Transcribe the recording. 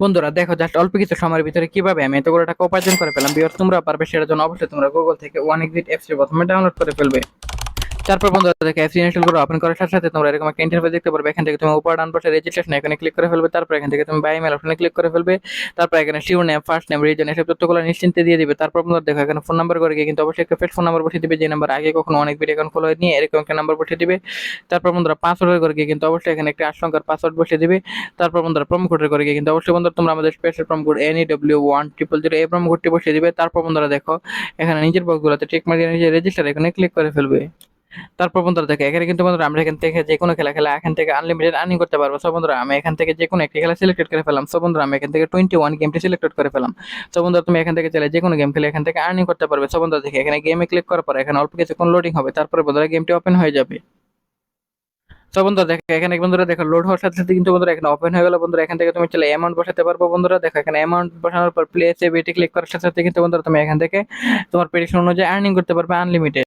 বন্ধুরা দেখো জাস্ট অল্প কিছু সময়ের ভিতরে কিভাবে আমি এতগুলো টাকা উপার্জন করে পেলাম। ভিউয়ার্স তোমরা পারবে, সেটার জন্য অবশ্যই তোমরা গুগল থেকে ওয়ান এক্সিট অ্যাপস প্রথমে ডাউনলোড করে ফেলবে। তারপর বন্ধুরা দেখো অ্যাপস ইনস্টল করে ওপেন করার সাথে সাথে তোমরা এরকম একটা ইন্টারফেস দেখতে পারবে। এখান থেকে তুমি উপর ডান পাশে রেজিস্ট্রেশন এখানে ক্লিক করে ফেলবে। তারপর এখান থেকে তুমি বাই মেল অপশনে ক্লিক করে ফেলবে। তারপর এখানে sure name, first name, reason এসব তথ্যগুলো নিশ্চিন্তে দিয়ে দিবে। তারপর বন্ধুরা দেখো এখানে ফোন নাম্বার করে গিয়ে কিন্তু অবশ্যই একটা ফেড ফোন নাম্বার বসিয়ে দিবে, যে নাম্বার আগে কখনো অনেক ভিডিও অ্যাকাউন্ট খোলা হয়নি এরকম একটা নাম্বার বসিয়ে দিবে। তারপর বন্ধুরা পাসওয়ার্ড করে গিয়ে কিন্তু অবশ্যই এখানে একটা 8 সংখ্যার পাসওয়ার্ড বসিয়ে দিবে। তারপর বন্ধুরা প্রোমো কোডের করে গিয়ে কিন্তু অবশ্যই বন্ধুরা তোমরা আমাদের স্পেশাল প্রোমো কোড NEW1000 এই প্রোমো কোডটি বসিয়ে দিবে। তারপর বন্ধুরা দেখো এখানে নিজের বক্সগুলোতে টিক মারিয়ে নিজে রেজিস্টার এখানে ক্লিক করে ফেলবে। তারপর বন্ধুরা দেখো এখানে কিন্তু বন্ধুরা আমরা এখান থেকে যে কোনো খেলা খেলা এখান থেকে আনলিমিটেড আর্নিং করতে পারবো। সো বন্ধুরা আমি এখান থেকে যে কোনো একটি খেলা সিলেক্টেড করে ফেলাম। সো বন্ধুরা আমি এখান থেকে 21 গেমটি সিলেক্টেড করে ফেলাম। সো বন্ধুরা তুমি এখান থেকে চাইলে যে কোনো গেম খেলে এখান থেকে আর্নিং করতে পারবে। সো বন্ধুরা দেখো এখানে গেমে ক্লিক করার পর এখানে অল্প কিছুক্ষণ লোডিং হবে, তারপরে বন্ধুরা গেমটি ওপেন হয়ে যাবে। সো বন্ধুরা দেখো এখানে বন্ধুরা দেখো লোড হওয়ার সাথে সাথে কিন্তু বন্ধুরা এখানে ওপেন হয়ে গেল। বন্ধুরা এখান থেকে তুমি চাইলে অ্যামাউন্ট বসাতে পারবো। বন্ধুরা দেখো এখানে অ্যামাউন্ট বসানোর পর প্লে সেভ এটি ক্লিক করার সাথে সাথে কিন্তু বন্ধুরা তুমি এখান থেকে তোমার প্রেডিকশন অনুযায়ী আর্নিং করতে পারবে আনলিমিটেড।